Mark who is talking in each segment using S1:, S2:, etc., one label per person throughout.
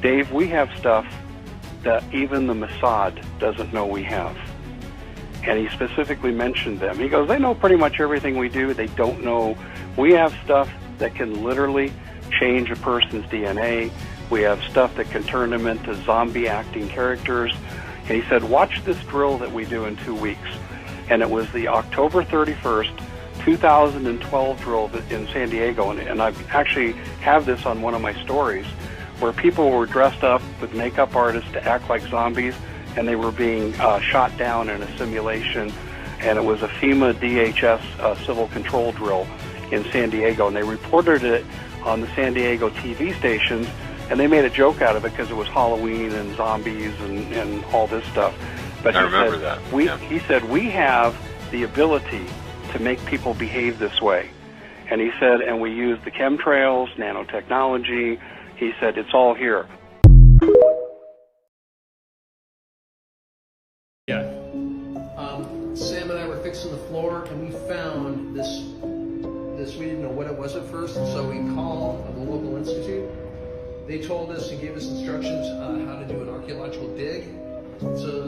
S1: Dave, we have stuff that even the Mossad doesn't know we have. And he specifically mentioned them. He goes, they know pretty much everything we do. They don't know. We have stuff that can literally change a person's DNA. We have stuff that can turn them into zombie-acting characters. And he said, watch this drill that we do in 2 weeks. And it was the October 31st, 2012 drill in San Diego. And I actually have this on one of my stories, where people were dressed up with makeup artists to act like zombies, and they were being shot down in a simulation. And it was a FEMA DHS civil control drill in San Diego. And they reported it on the San Diego TV stations, and they made a joke out of it because it was Halloween and zombies and all this stuff. But
S2: I remember that.
S1: He said, we have the ability to make people behave this way. And he said, and we use the chemtrails, nanotechnology. He said, it's all here.
S3: Yeah.
S4: Sam and I were fixing the floor, and we found this. We didn't know what it was at first, and so we called the local institute. They told us and gave us instructions how to do an archaeological dig. So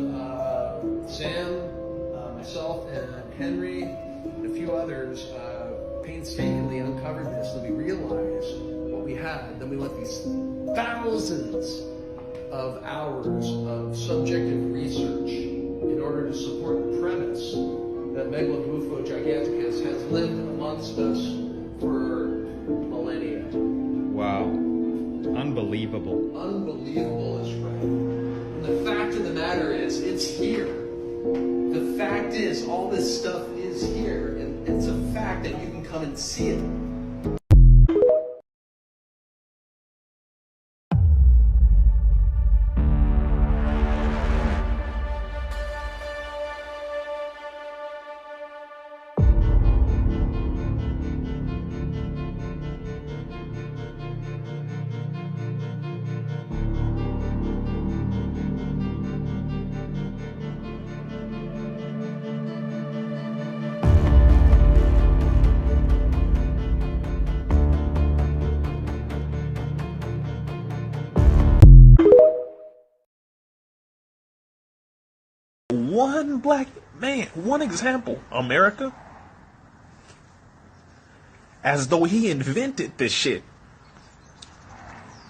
S4: Sam, myself, and Henry, and a few others painstakingly uncovered this. Then we realized what we had. Then we went these thousands of hours of subjective research in order to support the premise that Megalobufo giganticus has lived amongst us for millennia.
S3: Wow. Unbelievable.
S4: Unbelievable is right. And the fact of the matter is, it's here. The fact is, all this stuff is here, and it's a fact that you can come and see it.
S5: One black man, one example, America, as though he invented this shit,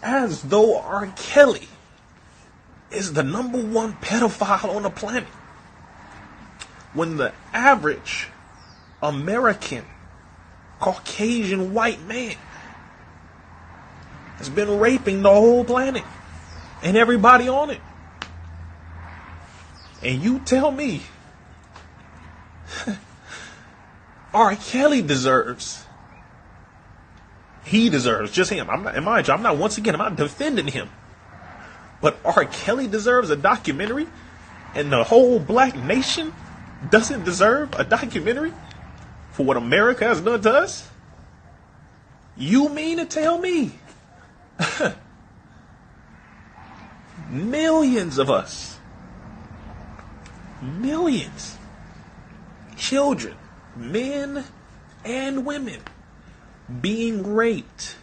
S5: as though R. Kelly is the #1 pedophile on the planet, when the average American Caucasian white man has been raping the whole planet and everybody on it. And you tell me R. Kelly deserves, just him. I'm not defending him. But R. Kelly deserves a documentary, and the whole black nation doesn't deserve a documentary for what America has done to us? You mean to tell me millions of us, millions, children, men and women, being raped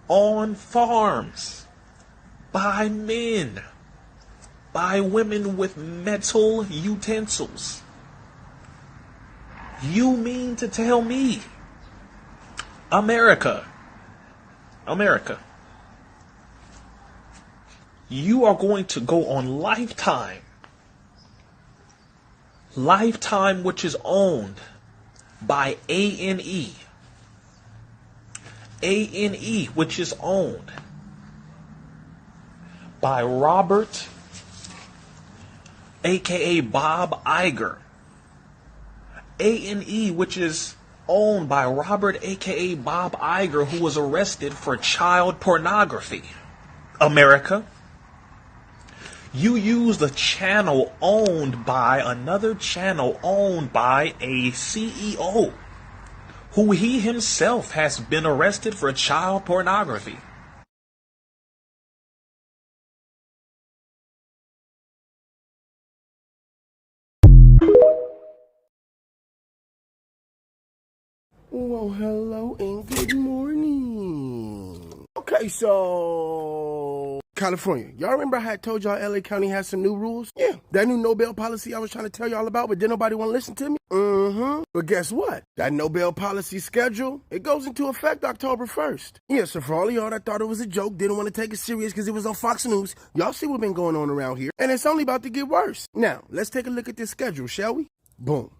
S5: on farms by men, by women with metal utensils? You mean to tell me America, you are going to go on Lifetime, which is owned by A&E, which is owned by Robert, aka Bob Iger, A&E, which is owned by Robert, aka Bob Iger, who was arrested for child pornography. America, you used a channel owned by another channel owned by a CEO who he himself has been arrested for child pornography.
S6: Well, hello and good morning. Okay, so California. Y'all remember how I told y'all LA County has some new rules? Yeah, that new no bail policy I was trying to tell y'all about, but didn't nobody want to listen to me? But guess what? That no bail policy schedule, it goes into effect October 1st. Yeah, so for all of y'all that thought it was a joke, didn't want to take it serious because it was on Fox News, y'all see what's been going on around here, and it's only about to get worse. Now, let's take a look at this schedule, shall we? Boom.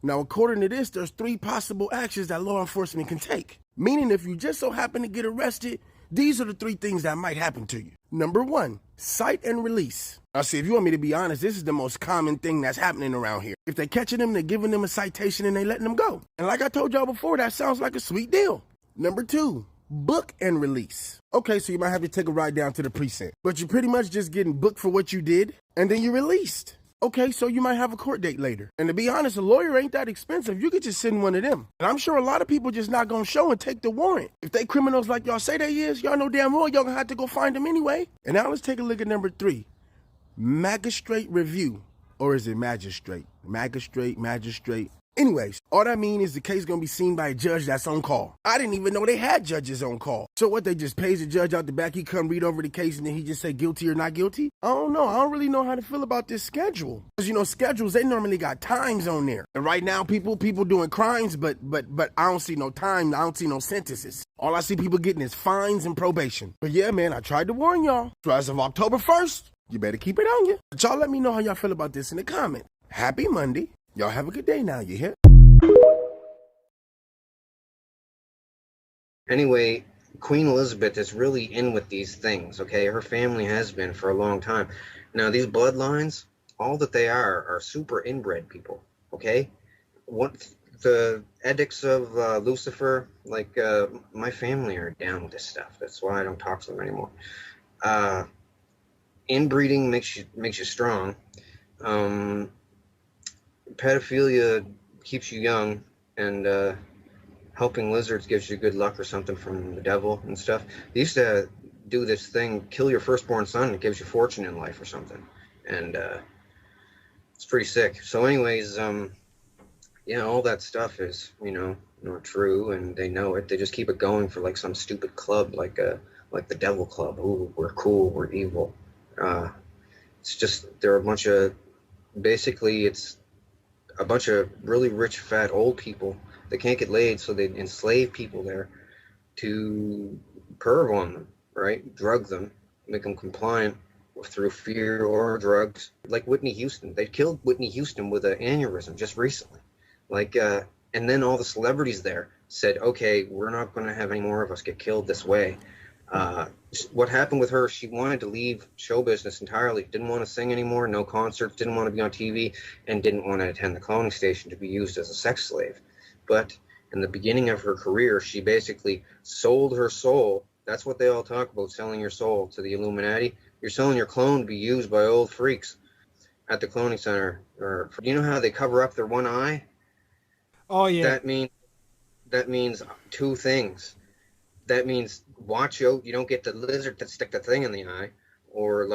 S6: Now, according to this, there's 3 possible actions that law enforcement can take. Meaning if you just so happen to get arrested, these are the 3 things that might happen to you. Number 1, cite and release. Now see, if you want me to be honest, this is the most common thing that's happening around here. If they're catching them, they're giving them a citation and they letting them go. And like I told y'all before, that sounds like a sweet deal. Number 2, book and release. Okay, so you might have to take a ride down to the precinct, but you're pretty much just getting booked for what you did, and then you're released. Okay, so you might have a court date later. And to be honest, a lawyer ain't that expensive. You could just send one of them. And I'm sure a lot of people just not gonna show and take the warrant. If they criminals like y'all say they is, y'all know damn well y'all gonna have to go find them anyway. And now let's take a look at number 3. Magistrate review. Or is it magistrate? Magistrate. Anyways, all that means is the case gonna be seen by a judge that's on call. I didn't even know they had judges on call. So what, they just pays the judge out the back, he come read over the case and then he just say guilty or not guilty? I don't know. I don't really know how to feel about this schedule. Because you know, schedules, they normally got times on there. And right now, people doing crimes, but I don't see no time. I don't see no sentences. All I see people getting is fines and probation. But yeah, man, I tried to warn y'all. So as of October 1st, you better keep it on you. But y'all let me know how y'all feel about this in the comments. Happy Monday. Y'all have a good day now, you hear?
S2: Anyway, Queen Elizabeth is really in with these things, okay? Her family has been for a long time. Now, these bloodlines, all that they are super inbred people, okay? What the edicts of Lucifer, like, my family are down with this stuff. That's why I don't talk to them anymore. Inbreeding makes you strong. Pedophilia keeps you young, and helping lizards gives you good luck or something from the devil and stuff. They used to do this thing, kill your firstborn son, and it gives you fortune in life or something. And it's pretty sick. So anyways, yeah, all that stuff is, not true, and they know it. They just keep it going for like some stupid club, like the Devil Club. Ooh, we're cool, we're evil. It's just, they're a bunch of, basically it's a bunch of really rich, fat, old people that can't get laid, so they enslave people there to perv on them, right? Drug them, make them compliant through fear or drugs. Like Whitney Houston. They killed Whitney Houston with an aneurysm just recently. And then all the celebrities there said, okay, we're not going to have any more of us get killed this way. What happened with her, she wanted to leave show business entirely, didn't want to sing anymore, no concerts, didn't want to be on TV, and didn't want to attend the cloning station to be used as a sex slave. But in the beginning of her career, she basically sold her soul. That's what they all talk about, selling your soul to the Illuminati. You're selling your clone to be used by old freaks at the cloning center. Or, you know how they cover up their one eye?
S7: Oh, yeah.
S2: That means 2 things. That means watch out, you don't get the lizard that stick the thing in the eye, or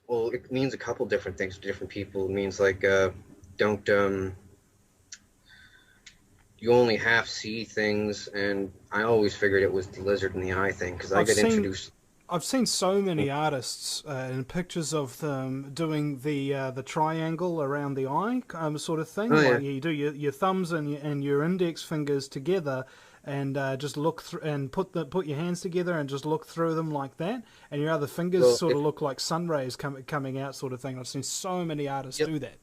S2: well, it means a couple different things to different people. It means don't you only half see things, and I always figured it was the lizard in the eye thing because introduced.
S7: I've seen so many artists in pictures of them doing the triangle around the eye sort of thing.
S2: Oh, yeah.
S7: Like you do your thumbs and your index fingers together, and just look through and put your hands together and just look through them like that, and your other fingers of look like sun rays coming out, sort of thing. I've seen so many artists do that.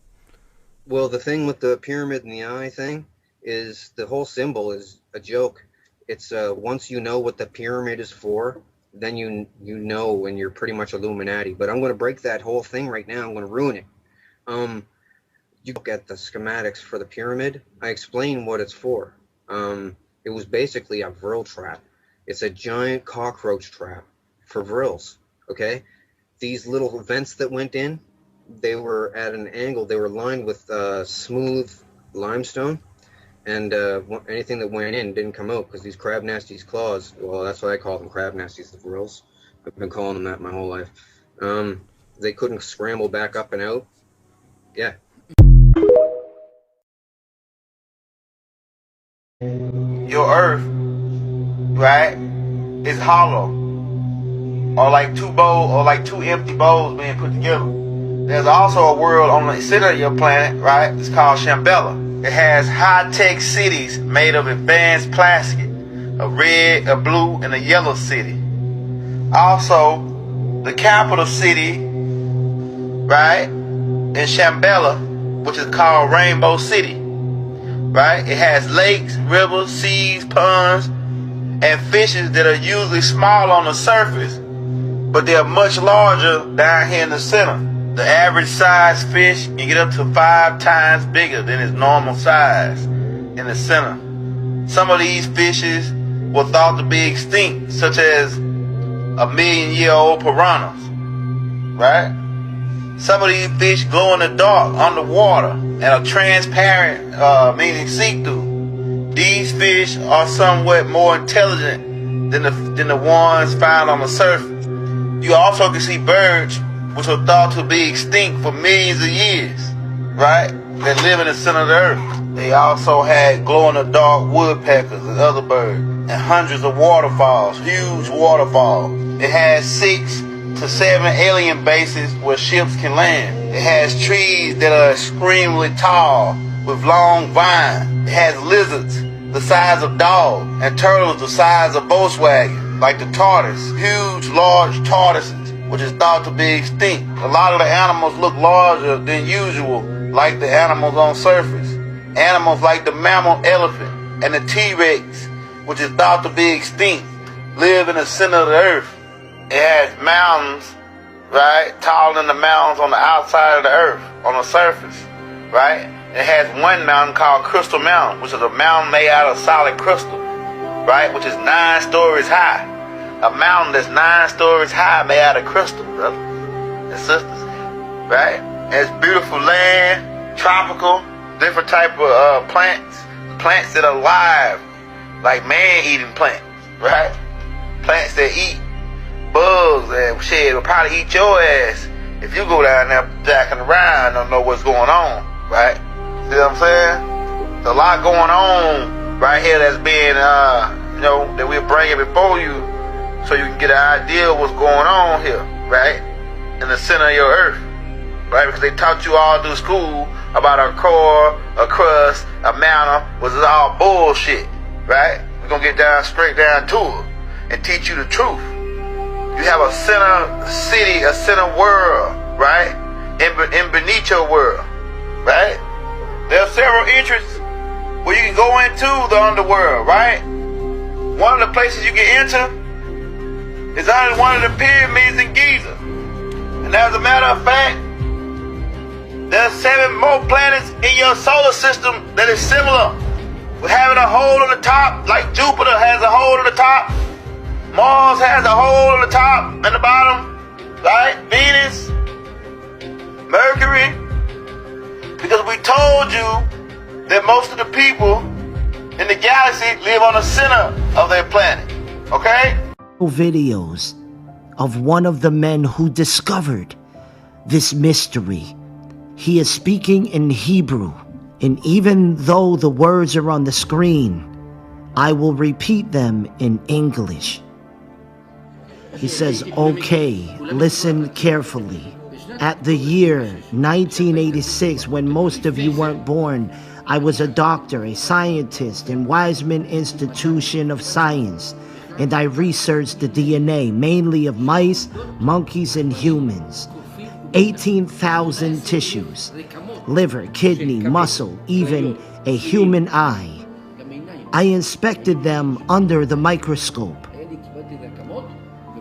S2: Well, the thing with the pyramid in the eye thing is the whole symbol is a joke. It's once you know what the pyramid is for, then you know when you're pretty much Illuminati. But I'm going to break that whole thing right now. I'm going to ruin it. You look at the schematics for the pyramid. I explain what it's for. It was basically a vril trap. It's a giant cockroach trap for vrils, okay? These little vents that went in, they were at an angle. They were lined with smooth limestone, and anything that went in didn't come out because these crab nasties claws, well, that's why I call them crab nasties, the vrils. I've been calling them that my whole life. They couldn't scramble back up and out. Yeah.
S8: Your earth, right, is hollow. or like two bowls, or like two empty bowls being put together. There's also a world on the center of your planet, right? It's called Shambhala. It has high-tech cities made of advanced plastic, a red, a blue, and a yellow city. Also, the capital city, right, in Shambhala, which is called Rainbow City, right? It has lakes, rivers, seas, ponds, and fishes that are usually small on the surface, but they are much larger down here in the center. The average size fish can get up to 5 times bigger than its normal size in the center. Some of these fishes were thought to be extinct, such as 1,000,000-year-old piranhas, right? Some of these fish glow in the dark underwater and are transparent, meaning see-through. These fish are somewhat more intelligent than the ones found on the surface. You also can see birds which were thought to be extinct for millions of years, right? That live in the center of the earth. They also had glow-in-the-dark woodpeckers and other birds, and hundreds of waterfalls, huge waterfalls. It has 6 to 7 alien bases where ships can land. It has trees that are extremely tall with long vines. It has lizards the size of dogs and turtles the size of Volkswagen, like the tortoise, huge, large tortoises, which is thought to be extinct. A lot of the animals look larger than usual, like the animals on surface. Animals like the mammal elephant and the T-Rex, which is thought to be extinct, live in the center of the earth. It has mountains, right, taller than the mountains on the outside of the earth, on the surface, right? It has one mountain called Crystal Mountain, which is a mountain made out of solid crystal, right, which is 9 stories high. A mountain that's 9 stories high made out of crystal, brothers and sisters, right? And it's beautiful land, tropical, different type of plants that are live, like man-eating plants, right? Plants that eat bugs and shit will probably eat your ass if you go down there jacking around and don't know what's going on, right? See what I'm saying? There's a lot going on right here that's being, that we're bringing before you so you can get an idea of what's going on here, right? In the center of your earth, right? Because they taught you all through school about a core, a crust, a mantle, which is all bullshit, right? We're going to get straight down to it and teach you the truth. You have a center city, a center world, right? In beneath your world, right? There are several entrances where you can go into the underworld, right? One of the places you can enter is under one of the pyramids in Giza. And as a matter of fact, there are 7 more planets in your solar system that is similar. With having a hole on the top, like Jupiter has a hole on the top. Mars has a hole on the top and the bottom, right? Venus, Mercury. Because we told you that most of the people in the galaxy live on the center of their planet, okay?
S9: Videos of one of the men who discovered this mystery. He is speaking in Hebrew, and even though the words are on the screen, I will repeat them in English. He says, okay, listen carefully. At the year 1986, when most of you weren't born, I was a doctor, a scientist in Weizmann Institution of Science, and I researched the DNA, mainly of mice, monkeys, and humans. 18,000 tissues, liver, kidney, muscle, even a human eye. I inspected them under the microscope.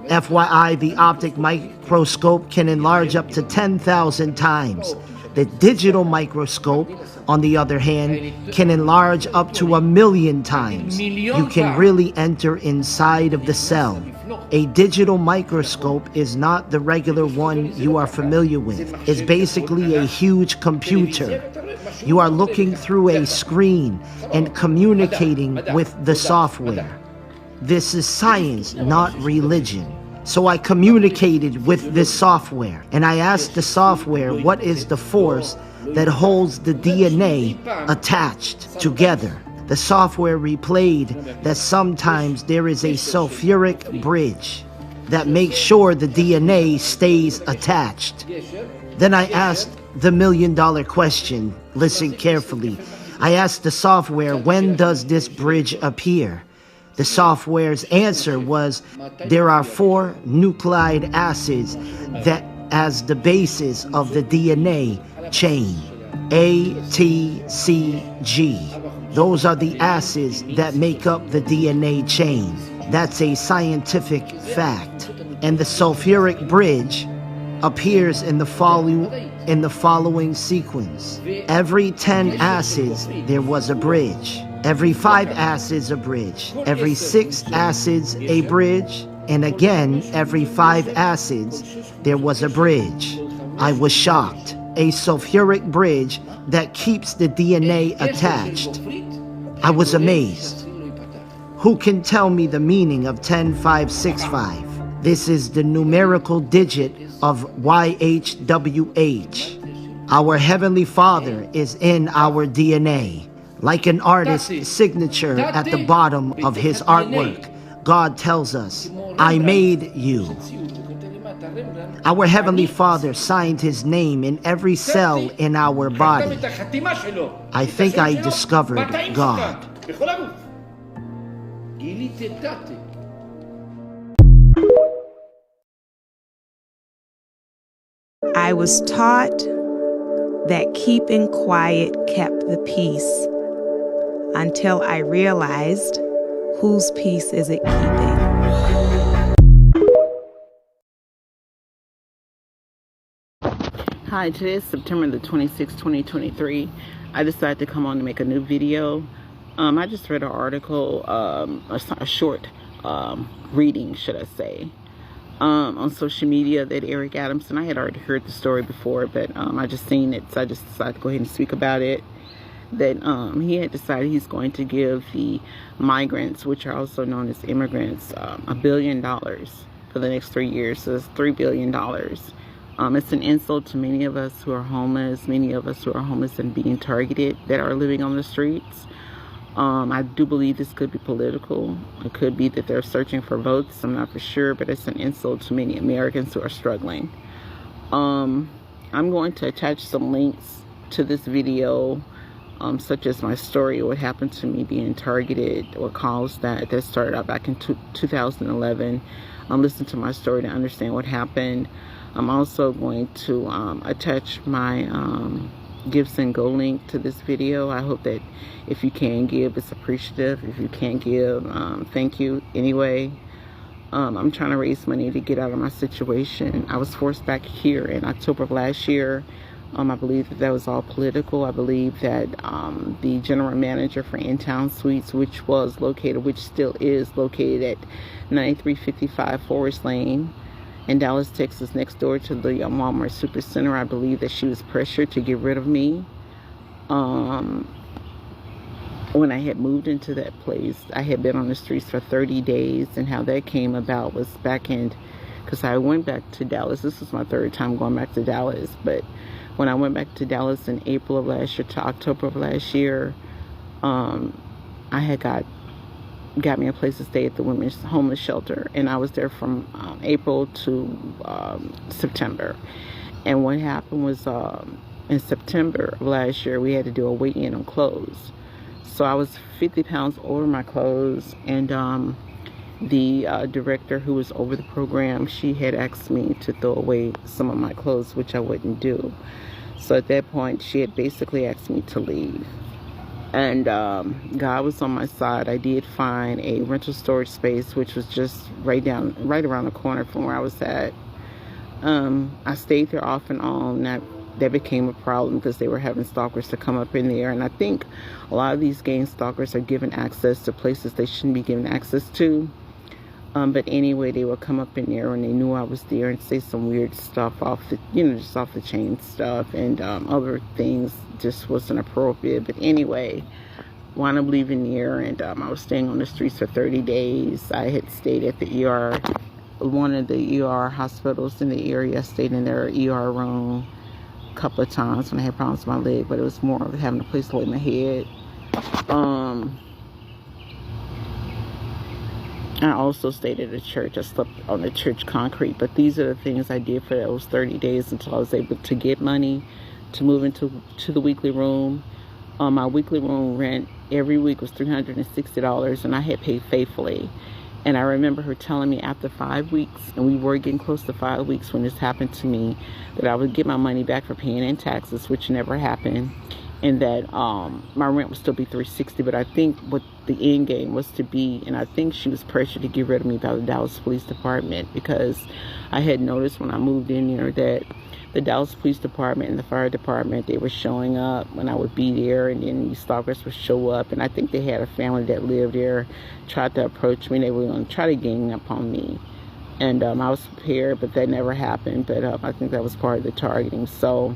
S9: FYI, the optic microscope can enlarge up to 10,000 times. The digital microscope, on the other hand, can enlarge up to 1,000,000 times. You can really enter inside of the cell. A digital microscope is not the regular one you are familiar with. It's basically a huge computer. You are looking through a screen and communicating with the software. This is science, not religion. So I communicated with this software, and I asked the software what is the force that holds the DNA attached together. The software replayed that sometimes there is a sulfuric bridge. that makes sure the DNA stays attached. Then I asked the million-dollar question. Listen carefully. I asked the software, when does this bridge appear? The software's answer was, there are 4 nucleic acids that as the basis of the DNA chain. A, T, C, G. Those are the acids that make up the DNA chain. That's a scientific fact. And the sulfuric bridge appears in the following sequence. Every 10 acids, there was a bridge. Every 5 acids, a bridge. Every 6 acids, a bridge. And again, every 5 acids, there was a bridge. I was shocked. A sulfuric bridge that keeps the DNA attached. I was amazed. Who can tell me the meaning of 10565? This is the numerical digit of YHWH. Our Heavenly Father is in our DNA. Like an artist's signature at the bottom of his artwork, God tells us, I made you. Our Heavenly Father signed his name in every cell in our body. I think I discovered God.
S10: I was taught that keeping quiet kept the peace, until I realized, whose peace is it keeping?
S11: Hi, today is September the 26th, 2023. I decided to come on to make a new video. I just read an article, a short reading, should I say, on social media that Eric Adamson, I had already heard the story before, but I just seen it, so I just decided to go ahead and speak about it. That he had decided he's going to give the migrants, which are also known as immigrants, $1 billion for the next 3 years. So it's $3 billion. It's an insult to many of us who are homeless, and being targeted, that are living on the streets. I do believe this could be political. It could be that they're searching for votes. I'm not for sure, but it's an insult to many Americans who are struggling. I'm going to attach some links to this video, such as my story, what happened to me being targeted, what caused that. That started out back in 2011. Listen to my story to understand what happened. I'm also going to attach my Gibson Go link to this video. I hope that if you can give, it's appreciative. If you can't give, thank you anyway. I'm trying to raise money to get out of my situation. I was forced back here in October of last year. I believe that was all political. I believe that the general manager for In Town Suites, which still is located at 9355 Forest Lane in Dallas, Texas, next door to the Walmart Supercenter, I believe that she was pressured to get rid of me. When I had moved into that place, I had been on the streets for 30 days, and how that came about was because I went back to Dallas. This was my 3rd time going back to Dallas, but when I went back to Dallas in April of last year to October of last year, I had got me a place to stay at the women's homeless shelter, and I was there from April to September. And what happened was in September of last year, we had to do a weigh-in on clothes. So I was 50 pounds over my clothes, and the director who was over the program, she had asked me to throw away some of my clothes, which I wouldn't do. So at that point, she had basically asked me to leave. And God was on my side. I did find a rental storage space, which was just right around the corner from where I was at. I stayed there off and on. That became a problem because they were having stalkers to come up in there. And I think a lot of these gang stalkers are given access to places they shouldn't be given access to. But anyway, they would come up in there and they knew I was there and say some weird stuff just off the chain stuff, and other things just wasn't appropriate. But anyway, wound up leaving there, and I was staying on the streets for 30 days. I had stayed at the ER, one of the ER hospitals in the area. I stayed in their ER room a couple of times when I had problems with my leg, but it was more of having a place to lay my head. I also stayed at a church. I slept on the church concrete. But these are the things I did for those 30 days until I was able to get money to move into the weekly room. My weekly room rent every week was $360, and I had paid faithfully. And I remember her telling me after 5 weeks, and we were getting close to 5 weeks when this happened to me, that I would get my money back for paying in taxes, which never happened, and that my rent would still be $360. But I think what the end game was to be, and I think she was pressured to get rid of me by the Dallas Police Department, because I had noticed when I moved in there that the Dallas Police Department and the fire department, they were showing up when I would be there, and then these stalkers would show up, and I think they had a family that lived there, tried to approach me, and they were going to try to gang up on me. And I was prepared, but that never happened. But I think that was part of the targeting. So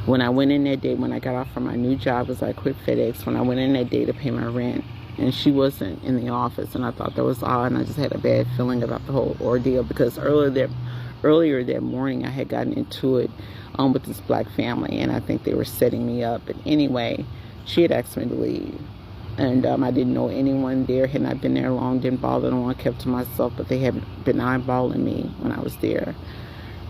S11: when I went in that day, when I got off from my new job, as I quit FedEx, when I went in that day to pay my rent, and she wasn't in the office, and I thought that was odd, and I just had a bad feeling about the whole ordeal, because earlier that morning I had gotten into it with this black family, and I think they were setting me up. But anyway, she had asked me to leave, and I didn't know anyone there, had not been there long, didn't bother no one, kept to myself, but they had been eyeballing me when I was there.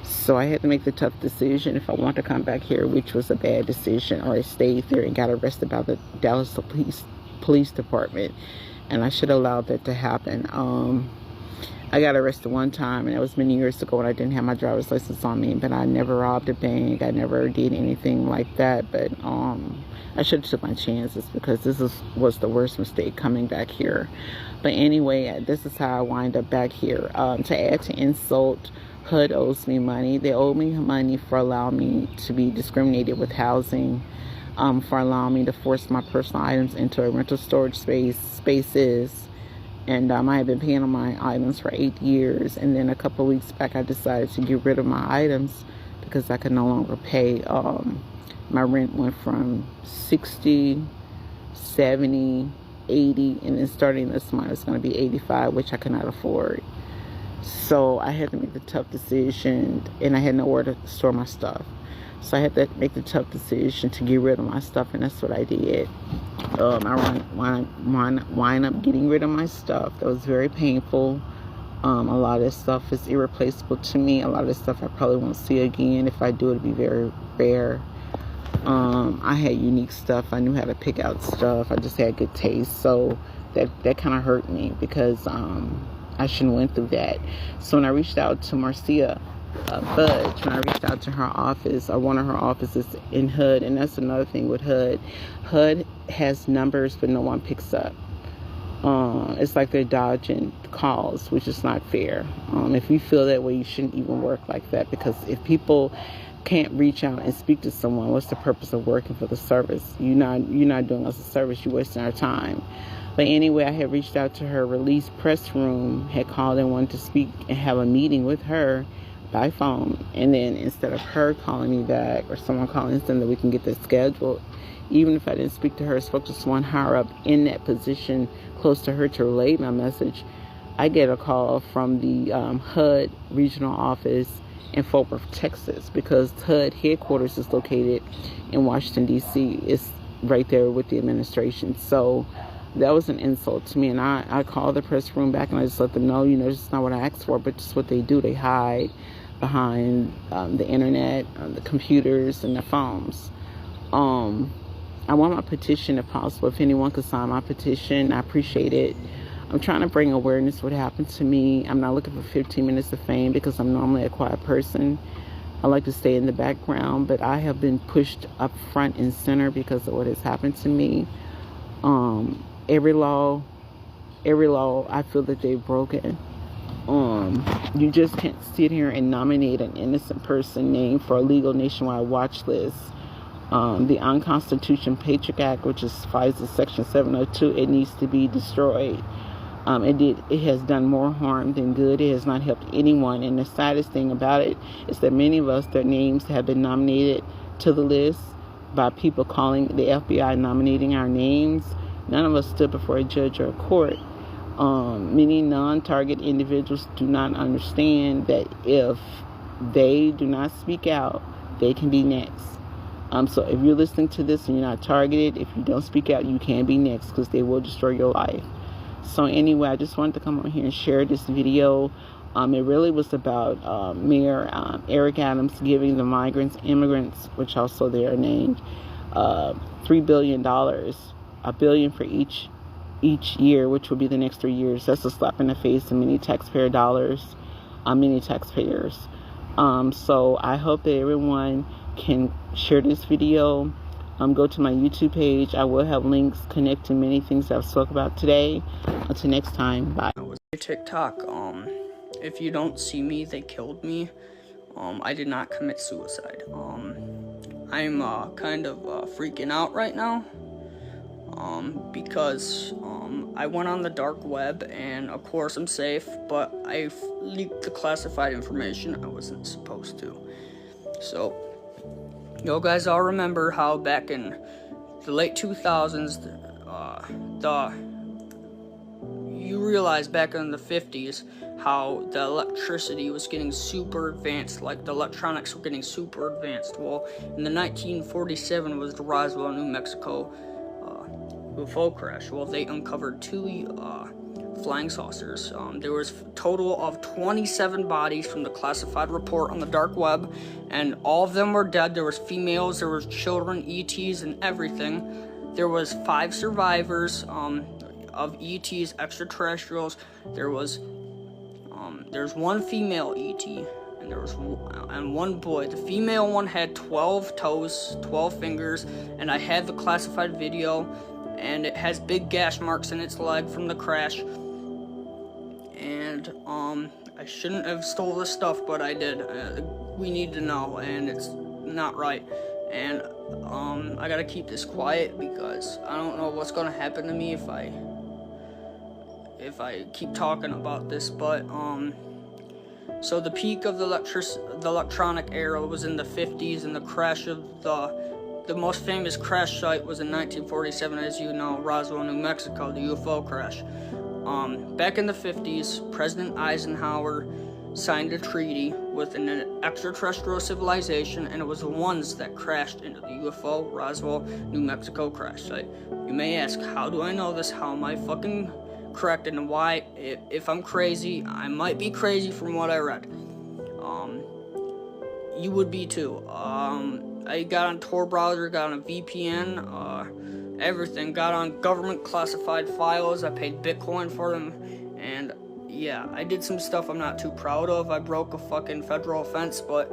S11: So I had to make the tough decision if I want to come back here, which was a bad decision, or I stayed there and got arrested by the Dallas Police Department, and I should have allowed that to happen. I got arrested one time, and that was many years ago when I didn't have my driver's license on me, but I never robbed a bank. I never did anything like that. But I should have took my chances, because this was the worst mistake coming back here. But anyway, this is how I wind up back here. To add to insult, HUD owes me money. They owe me money for allowing me to be discriminated with housing, for allowing me to force my personal items into a rental storage spaces. And I had been paying on my items for 8 years. And then a couple of weeks back, I decided to get rid of my items because I could no longer pay. My rent went from 60, 70, 80, and then starting this month, it's going to be 85, which I cannot afford. So I had to make the tough decision, and I had nowhere to store my stuff. So I had to make the tough decision to get rid of my stuff, and that's what I did. I wind up getting rid of my stuff. That was very painful. A lot of this stuff is irreplaceable to me. A lot of this stuff I probably won't see again. If I do, it'll be very rare. I had unique stuff. I knew how to pick out stuff. I just had good taste. So that kind of hurt me, because I shouldn't went through that. So when I reached out to Marcia Fudge, when I reached out to her office, or one of her offices in HUD, and that's another thing with HUD. HUD has numbers, but no one picks up. It's like they're dodging calls, which is not fair. If you feel that way, you shouldn't even work like that, because if people can't reach out and speak to someone, what's the purpose of working for the service? You're not doing us a service. You're wasting our time. But anyway, I had reached out to her release press room, had called and wanted to speak and have a meeting with her by phone. And then instead of her calling me back, or someone calling them, that we can get this scheduled, even if I didn't speak to her, I spoke to someone higher up in that position close to her to relay my message, I get a call from the HUD regional office in Fort Worth, Texas, because HUD headquarters is located in Washington, D.C. It's right there with the administration. So that was an insult to me, and I called the press room back, and I just let them know, this is not what I asked for, but just what they do. They hide behind the internet, the computers, and the phones. I want my petition, if possible. If anyone could sign my petition, I appreciate it. I'm trying to bring awareness to what happened to me. I'm not looking for 15 minutes of fame, because I'm normally a quiet person. I like to stay in the background, but I have been pushed up front and center because of what has happened to me. Every law, I feel that they've broken. You just can't sit here and nominate an innocent person named for a legal nationwide watch list. The Unconstitutional Patriot Act, which is FISA Section 702, it needs to be destroyed. It has done more harm than good. It has not helped anyone. And the saddest thing about it is that many of us, their names have been nominated to the list by people calling the FBI, nominating our names. None of us stood before a judge or a court. Many non-target individuals do not understand that if they do not speak out, they can be next. So if you're listening to this and you're not targeted, if you don't speak out, you can be next, because they will destroy your life. So anyway, I just wanted to come on here and share this video. It really was about Mayor Eric Adams giving the immigrants, which also they are named, $3 billion, $1 billion for each year, which will be the next 3 years. That's a slap in the face of many taxpayer dollars, many taxpayers. So I hope that everyone can share this video. Go to my YouTube page. I will have links connecting many things I've spoke about today. Until next time, bye.
S12: TikTok, if you don't see me, they killed me. I did not commit suicide. I'm kind of freaking out right now. Because I went on the dark web, and of course I'm safe, but I leaked the classified information I wasn't supposed to. So, you guys all remember how back in the late 2000s, you realize back in the 50s how the electricity was getting super advanced, like the electronics were getting super advanced. Well, in the 1947 was the Roswell, New Mexico UFO crash. Well, they uncovered 2 flying saucers. There was a total of 27 bodies from the classified report on the dark web, and all of them were dead. There was females, there was children, ETs, and everything. There was 5 survivors of ETs, extraterrestrials. There's 1 female ET, and there was 1 boy. The female one had 12 toes, 12 fingers, and I had the classified video, and it has big gash marks in its leg from the crash. And I shouldn't have stole this stuff, but I did. We need to know, and it's not right. And I gotta keep this quiet because I don't know what's gonna happen to me if I keep talking about this. But so the peak of the electronic era was in the 50s, and the crash of the most famous crash site was in 1947, as you know, Roswell, New Mexico, the UFO crash. Back in the 50s, President Eisenhower signed a treaty with an extraterrestrial civilization, and it was the ones that crashed into the UFO Roswell, New Mexico crash site. You may ask, how do I know this? How am I fucking correct? And why? If I'm crazy, I might be crazy from what I read. You would be too. I got on Tor browser, got on a VPN, everything. Got on government classified files. I paid Bitcoin for them, and yeah, I did some stuff I'm not too proud of. I broke a fucking federal offense, but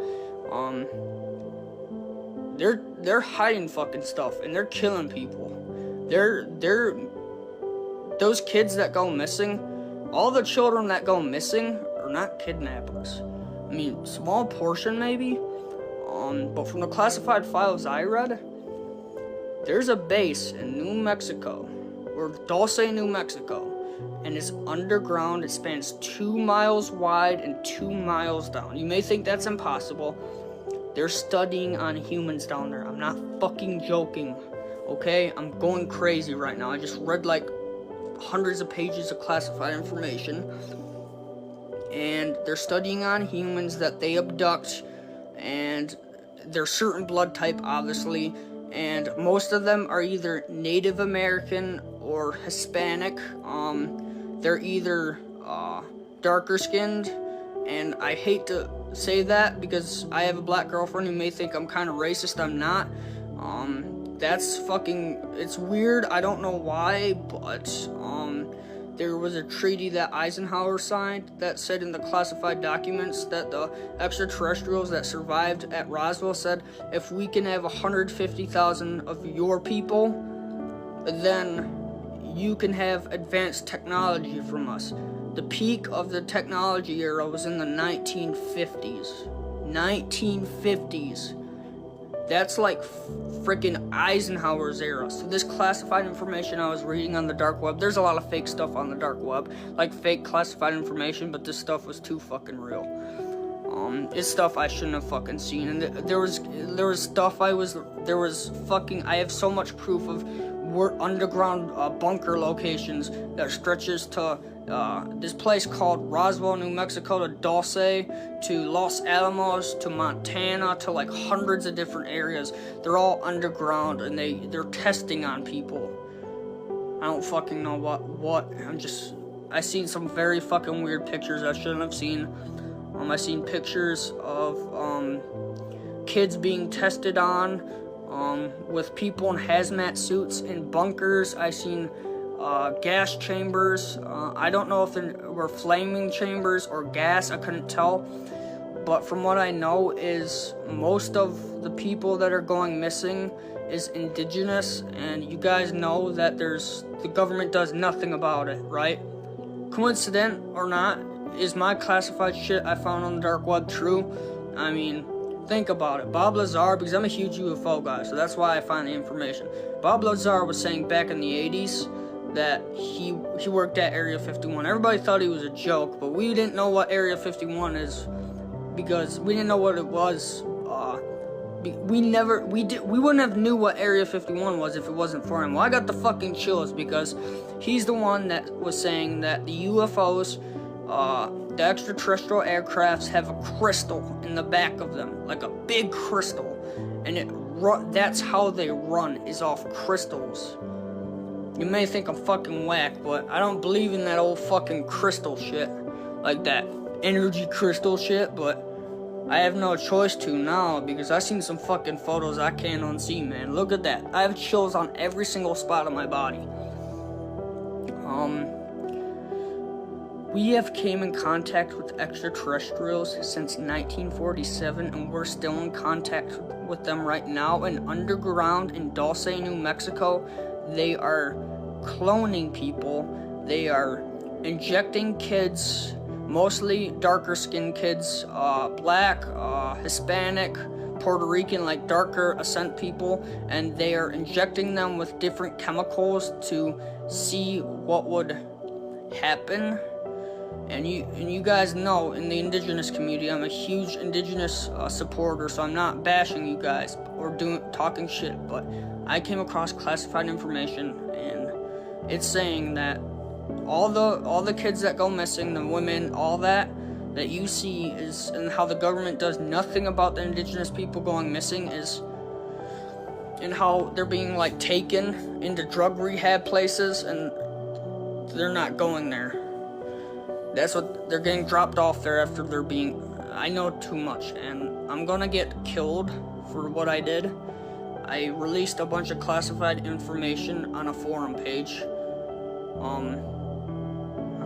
S12: they're hiding fucking stuff, and they're killing people. Those kids that go missing, all the children that go missing are not kidnappers. I mean, small portion maybe, but from the classified files I read, there's a base in New Mexico, or Dulce, New Mexico, and it's underground. It spans 2 miles wide and 2 miles down. You may think that's impossible. They're studying on humans down there. I'm not fucking joking, okay? I'm going crazy right now. I just read like hundreds of pages of classified information, and they're studying on humans that they abduct, and they're certain blood type, obviously, and most of them are either Native American or Hispanic. They're either darker skinned, and I hate to say that because I have a black girlfriend who may think I'm kind of racist. I'm not. That's fucking, it's weird. I don't know why, but there was a treaty that Eisenhower signed that said in the classified documents that the extraterrestrials that survived at Roswell said, if we can have 150,000 of your people, then you can have advanced technology from us. The peak of the technology era was in the 1950s. 1950s. That's like freaking Eisenhower's era. So this classified information I was reading on the dark web, there's a lot of fake stuff on the dark web, like fake classified information, but this stuff was too fucking real. It's stuff I shouldn't have fucking seen, and there was stuff I have so much proof of underground bunker locations that stretches to this place called Roswell, New Mexico, to Dulce, to Los Alamos, to Montana, to like hundreds of different areas. They're all underground, and they're testing on people. I don't fucking know what. I seen some very fucking weird pictures I shouldn't have seen. I seen pictures of kids being tested on, with people in hazmat suits in bunkers. I seen gas chambers. I don't know if they were flaming chambers or gas. I couldn't tell. But from what I know is most of the people that are going missing is indigenous, and you guys know that the government does nothing about it, right? Coincident or not, is my classified shit I found on the dark web true? I mean, think about it. Bob Lazar, because I'm a huge UFO guy, so that's why I find the information. Bob Lazar was saying back in the 80s that he worked at Area 51. Everybody thought he was a joke, but we didn't know what Area 51 is because we didn't know what it was. We wouldn't have knew what Area 51 was if it wasn't for him. Well, I got the fucking chills because he's the one that was saying that the UFOs, the extraterrestrial aircrafts have a crystal in the back of them, like a big crystal, and that's how they run, is off crystals. You may think I'm fucking whack, but I don't believe in that old fucking crystal shit, like that energy crystal shit, but I have no choice to now because I seen some fucking photos I can't unsee, man. Look at that. I have chills on every single spot of my body. We have came in contact with extraterrestrials since 1947, and we're still in contact with them right now. And underground in Dulce, New Mexico, they are cloning people. They are injecting kids, mostly darker skinned kids, black, Hispanic, Puerto Rican, like darker ascent people, and they are injecting them with different chemicals to see what would happen. And you guys know, in the indigenous community, I'm a huge indigenous supporter, so I'm not bashing you guys or talking shit, but I came across classified information, and it's saying that all the kids that go missing, the women, all that you see is, and how the government does nothing about the indigenous people going missing is, and how they're being like taken into drug rehab places, and they're not going there. That's what they're getting dropped off there after they're being. I know too much, and I'm gonna get killed for what I did. I released a bunch of classified information on a forum page, on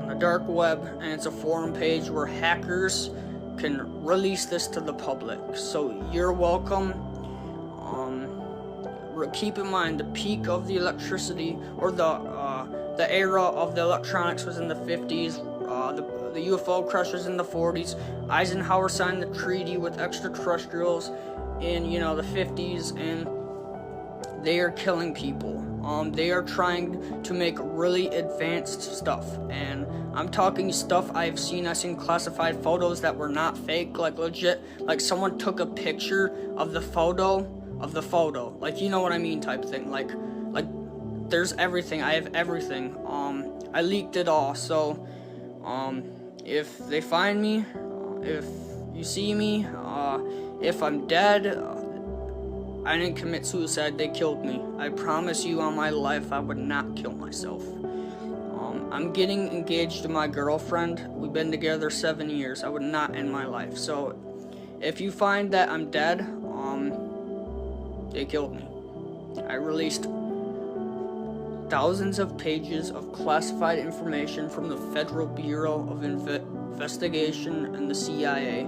S12: the dark web, and it's a forum page where hackers can release this to the public. So you're welcome. Keep in mind the peak of the electricity, or the era of the electronics, was in the 50s. The UFO crash was in the 40s. Eisenhower signed the treaty with extraterrestrials in, the 50s, and they are killing people. They are trying to make really advanced stuff, and I'm talking stuff I've seen classified photos that were not fake, like legit, like someone took a picture of the photo, like, you know what I mean, type thing, like there's everything. I have everything. I leaked it all, so if they find me, if you see me, if I'm dead, I didn't commit suicide, they killed me. I promise you on my life I would not kill myself. I'm getting engaged to my girlfriend. We've been together 7 years. I would not end my life. So if you find that I'm dead, they killed me. I released thousands of pages of classified information from the Federal Bureau of Investigation and the CIA.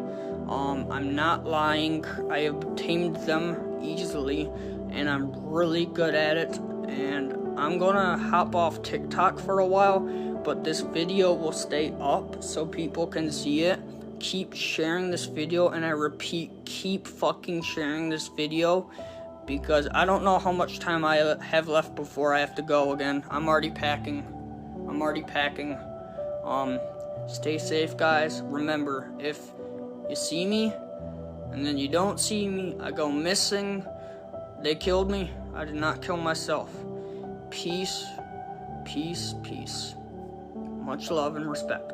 S12: I'm not lying. I obtained them easily, and I'm really good at it. And I'm gonna hop off TikTok for a while, but this video will stay up so people can see it. Keep sharing this video, and I repeat, keep fucking sharing this video, because I don't know how much time I have left before I have to go again. I'm already packing. Stay safe, guys. Remember, if you see me and then you don't see me, I go missing, they killed me, I did not kill myself. Peace, peace, peace. Much love and respect.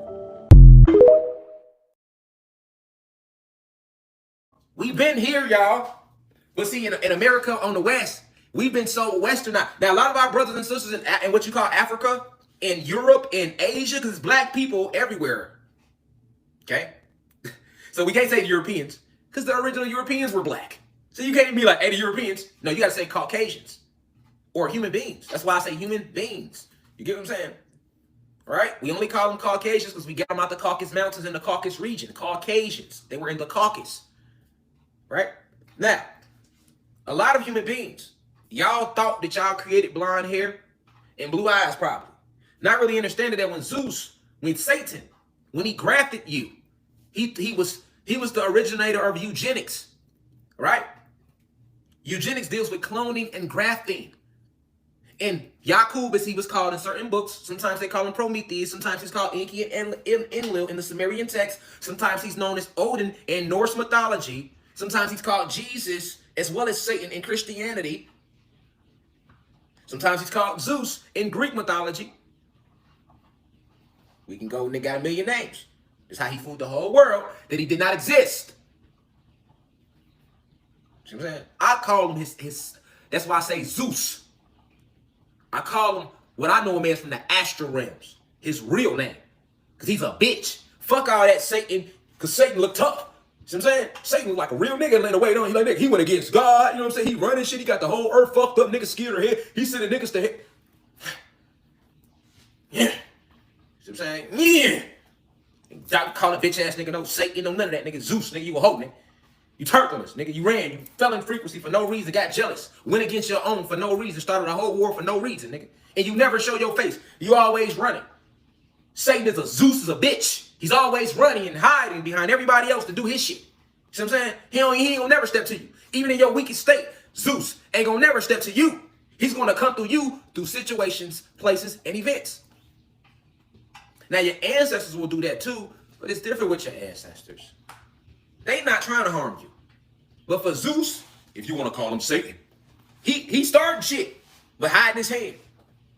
S13: We've been here, y'all. But see, in America, on the West, We've been so westernized. Now, a lot of our brothers and sisters in what you call Africa, in Europe, in Asia, because black people everywhere. Okay? So we can't say the Europeans, because the original Europeans were black. So you can't be like, hey, the Europeans. No, you got to say Caucasians or human beings. That's why I say human beings. You get what I'm saying? All right? We only call them Caucasians because we get them out the Caucasus Mountains in the Caucasus region. Caucasians. They were in the Caucasus. Right? Now, a lot of human beings, y'all thought that y'all created blonde hair and blue eyes probably. Not really understanding that when Satan, when he grafted you, he was the originator of eugenics. Right? Eugenics deals with cloning and grafting. And Yakub, as he was called in certain books, sometimes they call him Prometheus, sometimes he's called Enki and Enlil in the Sumerian text, sometimes he's known as Odin in Norse mythology, sometimes he's called Jesus, as well as Satan in Christianity. Sometimes he's called Zeus in Greek mythology. We can go and they got a million names. That's how he fooled the whole world that he did not exist. See what I'm saying? I call him his that's why I say Zeus. I call him what I know him as from the astral realms. His real name. Because he's a bitch. Fuck all that Satan. Because Satan looked tough. See what I'm saying? Satan was like a real nigga later away. He like nigga, he went against God. You know what I'm saying? He running shit. He got the whole earth fucked up. Niggas scared her head. He sending niggas to hell. Yeah. See what I'm saying? Yeah. Y'all call a bitch ass nigga no Satan, no none of that nigga. Zeus, nigga, you a hoe, nigga. You turned on us, nigga. You ran. You fell in frequency for no reason. Got jealous. Went against your own for no reason. Started a whole war for no reason, nigga. And you never show your face. You always running. Satan is a Zeus is a bitch. He's always running and hiding behind everybody else to do his shit. See what I'm saying? He ain't gonna never step to you. Even in your weakest state, Zeus ain't gonna never step to you. He's gonna come through you through situations, places, and events. Now your ancestors will do that too, but it's different with your ancestors. They not trying to harm you. But for Zeus, if you want to call him Satan, he started shit, but hiding his hand.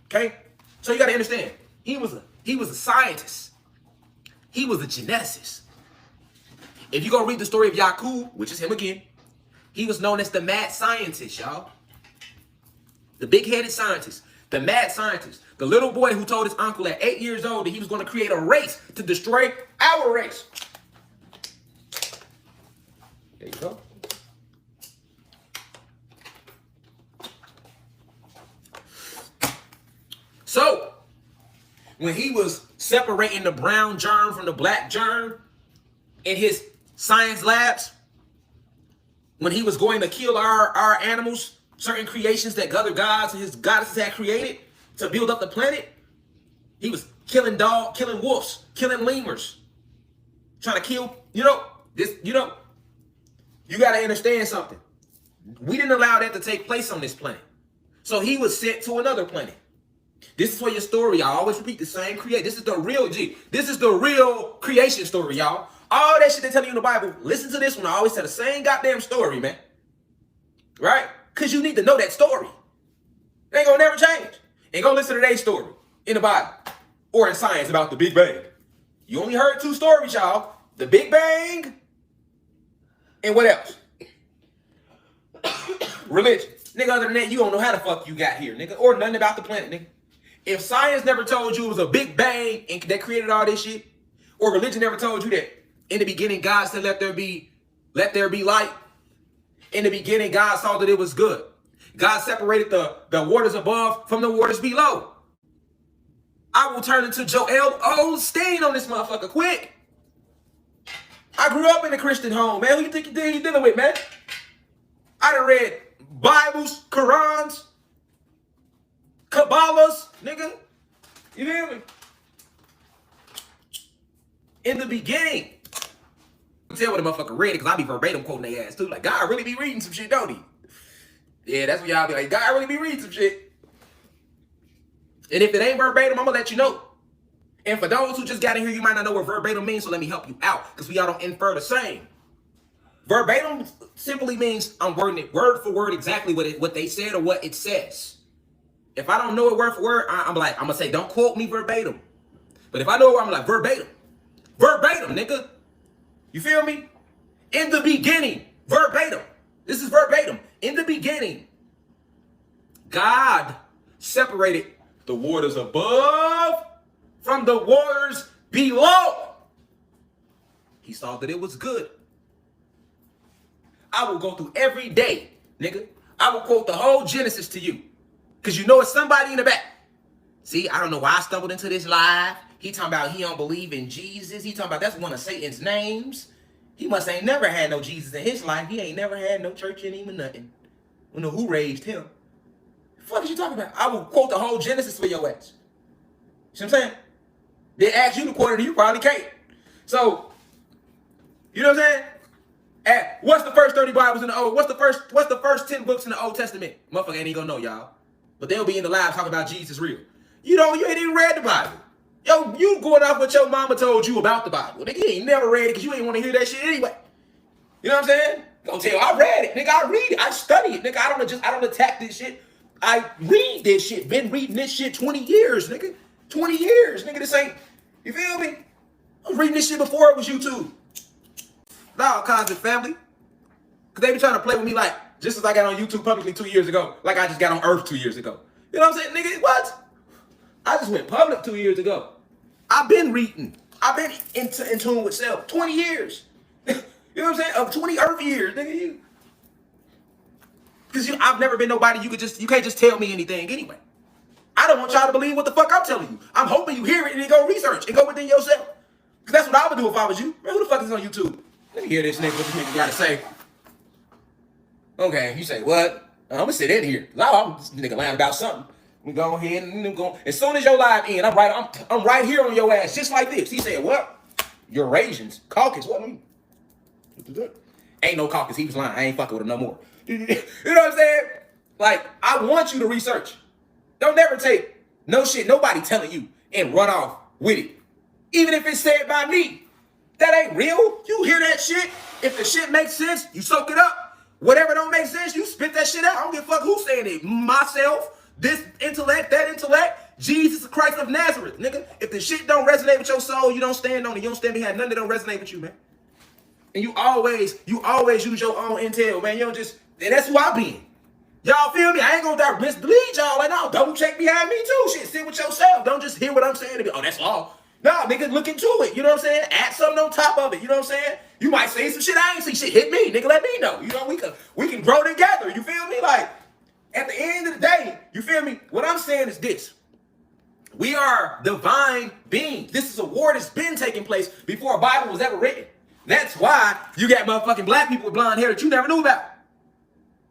S13: Okay? So you gotta understand, he was a scientist. He was a geneticist. If you go read the story of Yakub, which is him again, he was known as the mad scientist, y'all. The big-headed scientist. The mad scientist. The little boy who told his uncle at 8 years old that he was going to create a race to destroy our race. There you go. So, when he was separating the brown germ from the black germ in his science labs, when he was going to kill our animals, certain creations that other gods and his goddesses had created to build up the planet, he was killing dogs, killing wolves, killing lemurs, trying to kill, you got to understand something. We didn't allow that to take place on this planet. So he was sent to another planet. This is for your story. I always repeat the same create. This is the real G. This is the real creation story, y'all. All that shit they tell you in the Bible, listen to this one. I always tell the same goddamn story, man. Right? Because you need to know that story. It ain't going to never change. Ain't going to listen to their story in the Bible or in science about the Big Bang. You only heard two stories, y'all. The Big Bang and what else? Religion. Nigga, other than that, you don't know how the fuck you got here, nigga. Or nothing about the planet, nigga. If science never told you it was a Big Bang and that created all this shit, or religion never told you that in the beginning God said let there be light. In the beginning God saw that it was good. God separated the waters above from the waters below. I will turn into Joel Osteen on this motherfucker quick. I grew up in a Christian home, man. Who you think you dealing with, man? I done read Bibles, Qurans, Kabbalahs, nigga. You feel me? In the beginning. I can tell what the motherfucker read it because I be verbatim quoting their ass too. Like, God really be reading some shit, don't he? Yeah, that's what y'all be like. God really be reading some shit. And if it ain't verbatim, I'm gonna let you know. And for those who just got in here, you might not know what verbatim means, so let me help you out because we all don't infer the same. Verbatim simply means I'm wording it word for word exactly what they said or what it says. If I don't know it word for word, I'm gonna say, don't quote me verbatim. But if I know it, I'm like, verbatim. Verbatim, nigga. You feel me? In the beginning, verbatim. This is verbatim. In the beginning, God separated the waters above from the waters below. He saw that it was good. I will go through every day, nigga. I will quote the whole Genesis to you. Because you know it's somebody in the back. See, I don't know why I stumbled into this live. He talking about he don't believe in Jesus. He talking about that's one of Satan's names. He must ain't never had no Jesus in his life. He ain't never had no church in him or nothing. We know who raised him. The fuck is you talking about? I will quote the whole Genesis for your ass. See what I'm saying? They ask you to quote it, you probably can't. So, you know what I'm saying? What's the first 30 Bibles in the Old? What's the first 10 books in the Old Testament? Motherfucker ain't even gonna know, y'all. But they'll be in the live talking about Jesus real. You ain't even read the Bible. Yo, you going off what your mama told you about the Bible. Nigga, you ain't never read it because you ain't want to hear that shit anyway. You know what I'm saying? Don't tell you, I read it. Nigga, I read it. I study it. Nigga, I don't attack this shit. I read this shit. Been reading this shit 20 years, nigga. 20 years. Nigga, this ain't, you feel me? I was reading this shit before it was YouTube. All kinds of family. Because they be trying to play with me like, just as I got on YouTube publicly 2 years ago, like I just got on Earth 2 years ago. You know what I'm saying? Nigga, what? I just went public 2 years ago. I've been reading. I've been in tune with self. 20 years. You know what I'm saying? Of 20 Earth years, nigga. Because I've never been nobody you can't just tell me anything anyway. I don't want y'all to believe what the fuck I'm telling you. I'm hoping you hear it and then go research and go within yourself. Because that's what I would do if I was you. Man, who the fuck is on YouTube? Let me hear this nigga, what this nigga gotta say. Okay, you say, what? I'm gonna sit in here. I'm this nigga lying about something. We go ahead and go. As soon as your live end, I'm right here on your ass, just like this. He said, what? Eurasians, caucus, what? Ain't no caucus. He was lying. I ain't fucking with him no more. You know what I'm saying? Like, I want you to research. Don't never take no shit nobody telling you and run off with it. Even if it's said by me. That ain't real. You hear that shit. If the shit makes sense, you soak it up. Whatever don't make sense, you spit that shit out. I don't give a fuck who's saying it. Myself, this intellect, that intellect, Jesus Christ of Nazareth, nigga. If the shit don't resonate with your soul, you don't stand on it. You don't stand behind nothing that don't resonate with you, man. And you always use your own intel, man. You don't just, and that's who I been. Y'all feel me? I ain't gonna mislead y'all. Like, no, double check behind me too. Shit, sit with yourself. Don't just hear what I'm saying and be, oh, that's all. Nah, nigga, look into it. You know what I'm saying? Add something on top of it. You know what I'm saying? You might say some shit I ain't see. Shit, hit me, nigga. Let me know. You know, we can grow together. You feel me? Like, at the end of the day, you feel me? What I'm saying is this. We are divine beings. This is a war that's been taking place before a Bible was ever written. That's why you got motherfucking black people with blonde hair that you never knew about.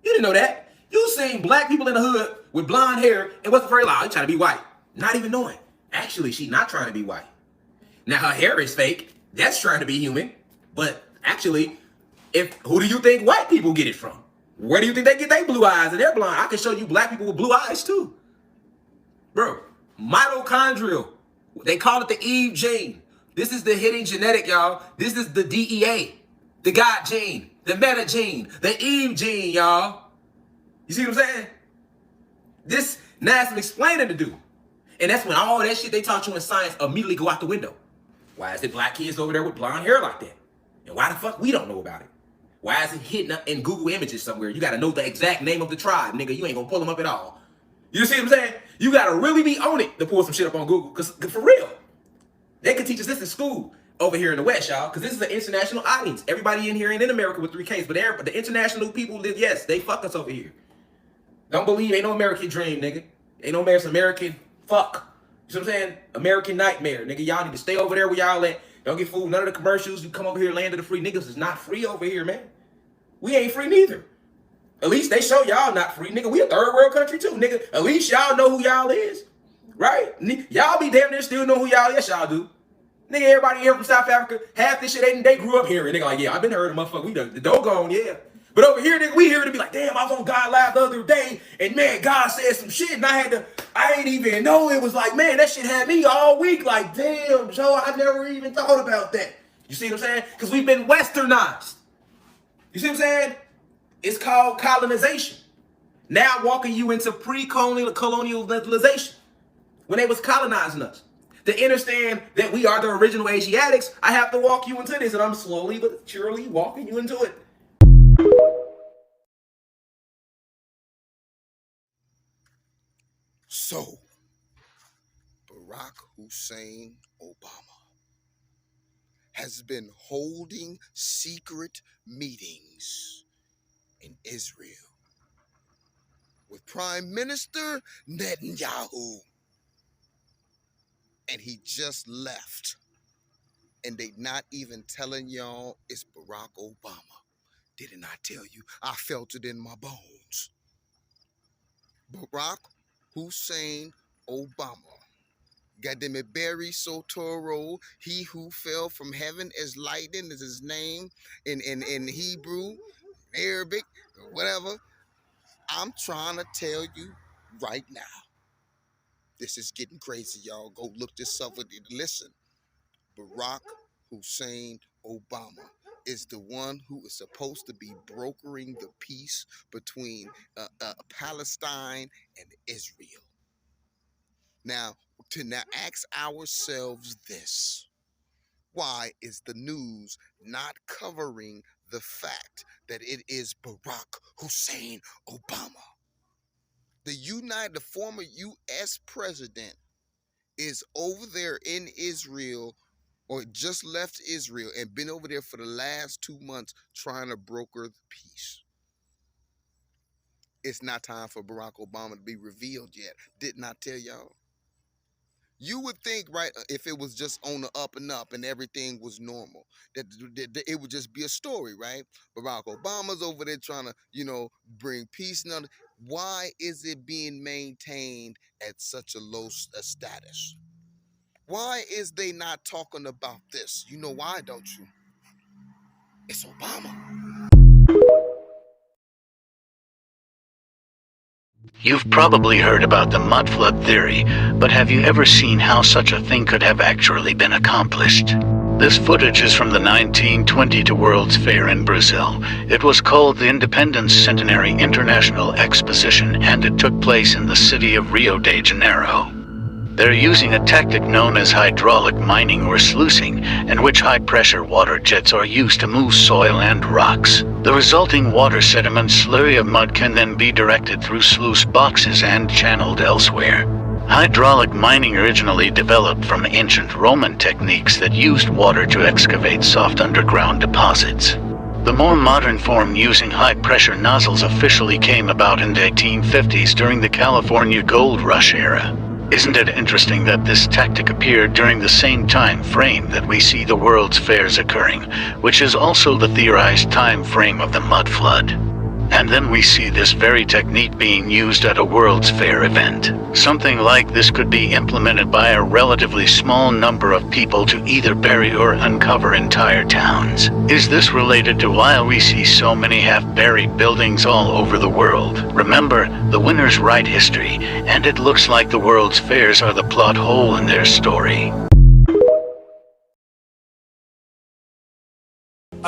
S13: You didn't know that. You seen black people in the hood with blonde hair, and what's the first lie? You trying to be white. Not even knowing. Actually, she's not trying to be white. Now, her hair is fake. That's trying to be human. But actually, who do you think white people get it from? Where do you think they get their blue eyes and their blonde? I can show you black people with blue eyes too. Bro, mitochondrial. They call it the Eve gene. This is the hidden genetic, y'all. This is the DEA. The God gene. The meta gene. The Eve gene, y'all. You see what I'm saying? This now has some explaining to do. And that's when all that shit they taught you in science immediately go out the window. Why is it black kids over there with blonde hair like that? And why the fuck we don't know about it? Why is it hidden up in Google Images somewhere? You got to know the exact name of the tribe, nigga. You ain't going to pull them up at all. You see what I'm saying? You got to really be on it to pull some shit up on Google. Because for real, they could teach us this in school over here in the West, y'all. Because this is an international audience. Everybody in here ain't in America with 3Ks. But the international people, yes, they fuck us over here. Don't believe, ain't no American dream, nigga. Ain't no American fuck. You see what I'm saying? American nightmare, nigga. Y'all need to stay over there where y'all at. Don't get fooled. None of the commercials. You come over here, land of the free. Niggas is not free over here, man. We ain't free neither. At least they show y'all not free, nigga. We a third world country too, nigga. At least y'all know who y'all is, right? Y'all be damn near still know who y'all is. Yes, y'all do. Nigga, everybody here from South Africa, half this shit they grew up hearing. Nigga like, yeah, I've been heard of motherfucker. We the doggone, yeah. But over here, nigga, we hear it to be like, damn, I was on God Live the other day, and man, God said some shit, and I ain't even know. It was like, man, that shit had me all week. Like, damn, Joe, I never even thought about that. You see what I'm saying? Because we've been westernized. You see what I'm saying? It's called colonization. Now walking you into colonialization. When they was colonizing us. To understand that we are the original Asiatics, I have to walk you into this, and I'm slowly but surely walking you into it.
S14: So, Barack Hussein Obama has been holding secret meetings in Israel with Prime Minister Netanyahu. And he just left. And they not even telling y'all it's Barack Obama. Didn't I tell you? I felt it in my bones. Barack Hussein Obama. Goddamn it, Barry Sotoro, he who fell from heaven as lightning is his name in Hebrew, Arabic, whatever. I'm trying to tell you right now. This is getting crazy, y'all. Go look this up. Listen, Barack Hussein Obama is the one who is supposed to be brokering the peace between Palestine and Israel. Now, to now ask ourselves this: why is the news not covering the fact that it is Barack Hussein Obama? The former U.S. president is over there in Israel, or just left Israel and been over there for the last 2 months trying to broker the peace. It's not time for Barack Obama to be revealed yet. Didn't I tell y'all? You would think, right, if it was just on the up and up and everything was normal, that it would just be a story, right? Barack Obama's over there trying to, bring peace. Why is it being maintained at such a low status? Why is they not talking about this? You know why, don't you? It's Obama.
S15: You've probably heard about the mud flood theory, but have you ever seen how such a thing could have actually been accomplished? This footage is from the 1922 World's Fair in Brazil. It was called the Independence Centenary International Exposition, and it took place in the city of Rio de Janeiro. They're using a tactic known as hydraulic mining or sluicing, in which high-pressure water jets are used to move soil and rocks. The resulting water sediment slurry of mud can then be directed through sluice boxes and channeled elsewhere. Hydraulic mining originally developed from ancient Roman techniques that used water to excavate soft underground deposits. The more modern form using high-pressure nozzles officially came about in the 1850s during the California Gold Rush era. Isn't it interesting that this tactic appeared during the same time frame that we see the World's Fairs occurring, which is also the theorized time frame of the mud flood? And then we see this very technique being used at a World's Fair event. Something like this could be implemented by a relatively small number of people to either bury or uncover entire towns. Is this related to why we see so many half-buried buildings all over the world? Remember, the winners write history, and it looks like the World's Fairs are the plot hole in their story.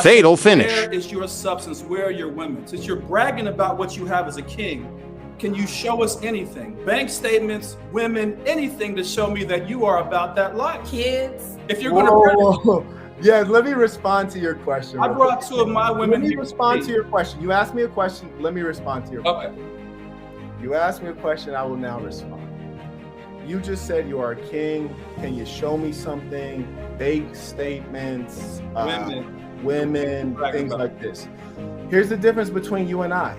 S16: Fatal finish.
S17: Where is your substance? Where are your women? Since you're bragging about what you have as a king, can you show us anything? Bank statements, women, anything to show me that you are about that life.
S18: Kids.
S17: If you're going to...
S19: Yeah, let me respond to your question.
S17: I brought two of my women.
S19: Let me respond to your question. You asked me a question. Let me respond to your question. Okay. You asked me a question. I will now respond. You just said you are a king. Can you show me something? Bank statements, women, things like this. Here's the difference between you and I.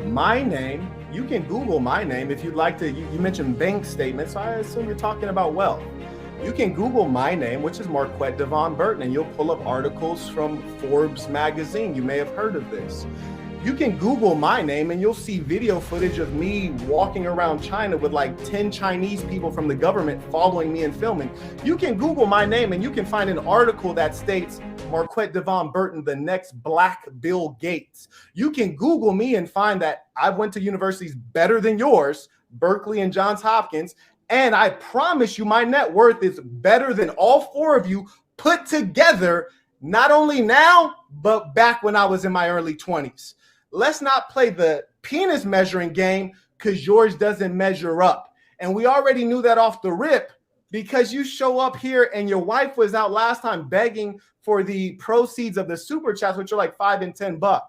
S19: My name, you can Google my name if you'd like to. You mentioned bank statements, so I assume you're talking about wealth. You can Google my name, which is Marquette Devon Burton, and you'll pull up articles from Forbes magazine. You may have heard of this. You can Google my name and you'll see video footage of me walking around China with like 10 Chinese people from the government following me and filming. You can Google my name and you can find an article that states Marquette Devon Burton, the next Black Bill Gates. You can Google me and find that I went to universities better than yours, Berkeley and Johns Hopkins, and I promise you my net worth is better than all four of you put together, not only now, but back when I was in my early 20s. Let's not play the penis measuring game because yours doesn't measure up. And we already knew that off the rip because you show up here and your wife was out last time begging for the proceeds of the super chats, which are like $5 and $10.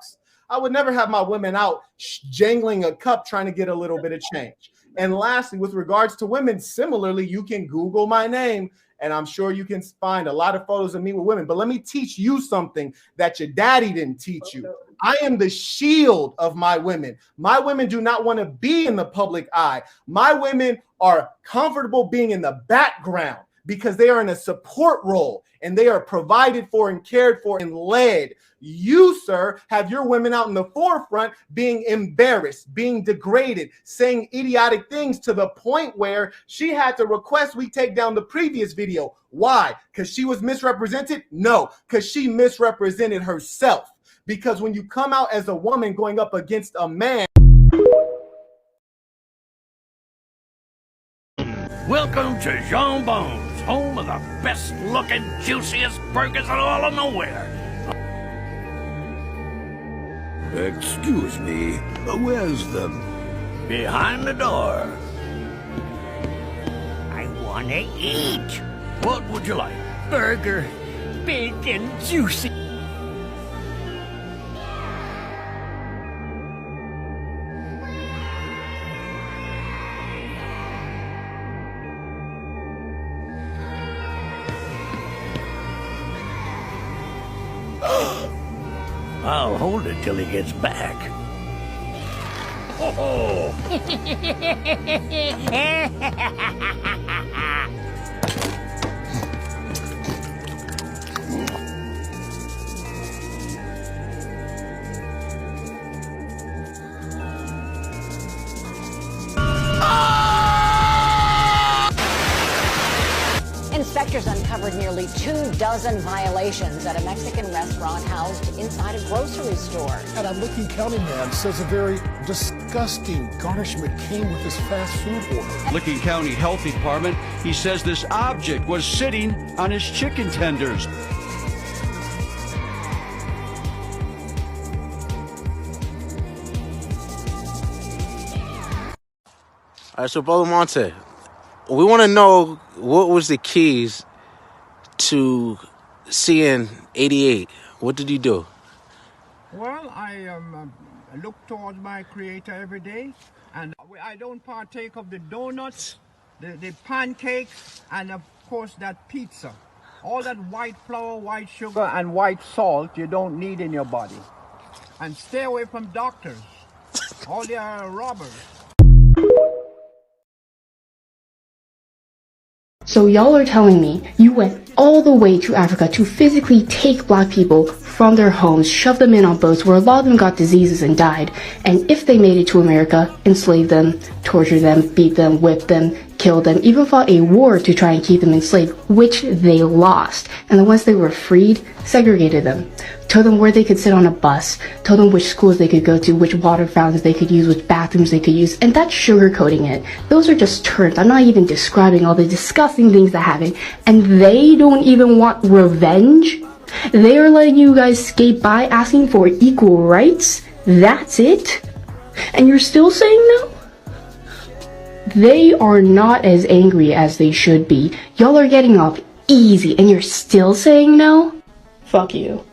S19: I would never have my women out jangling a cup trying to get a little bit of change. And lastly, with regards to women, similarly, you can Google my name, and I'm sure you can find a lot of photos of me with women. But let me teach you something that your daddy didn't teach you. I am the shield of my women. My women do not want to be in the public eye. My women are comfortable being in the background because they are in a support role and they are provided for and cared for and led. You, sir, have your women out in the forefront being embarrassed, being degraded, saying idiotic things to the point where she had to request we take down the previous video. Why? Because she was misrepresented? No, because she misrepresented herself. Because when you come out as a woman going up against a man.
S16: Welcome to Jean Bones, home of the best looking, juiciest burgers in all of nowhere. Excuse me, where's the... Behind the door. I want to eat. What would you like? Burger, big and juicy. I'll hold it till he gets back. Oh!
S18: Inspectors uncovered nearly 24 violations at a Mexican restaurant housed inside a grocery store.
S20: And a Licking County man says a very disgusting garnishment came with his fast food order.
S21: Licking County Health Department, he says this object was sitting on his chicken tenders.
S22: All right, so Brother Monte, we want to know what was the keys to seeing 88. What did you do?
S23: Well, I look towards my Creator every day, and I don't partake of the donuts, the pancakes, and of course that pizza. All that white flour, white sugar, and white salt you don't need in your body. And stay away from doctors. All they are robbers.
S24: So y'all are telling me you went all the way to Africa to physically take black people from their homes, shove them in on boats where a lot of them got diseases and died, and if they made it to America, enslaved them, tortured them, beat them, whipped them, killed them, even fought a war to try and keep them enslaved, which they lost. And then once they were freed, segregated them. Told them where they could sit on a bus, told them which schools they could go to, which water fountains they could use, which bathrooms they could use, and that's sugarcoating it. Those are just terms. I'm not even describing all the disgusting things that happen, and they don't even want revenge. They are letting you guys skate by asking for equal rights. That's it? And you're still saying no? They are not as angry as they should be. Y'all are getting off easy and you're still saying no? Fuck you.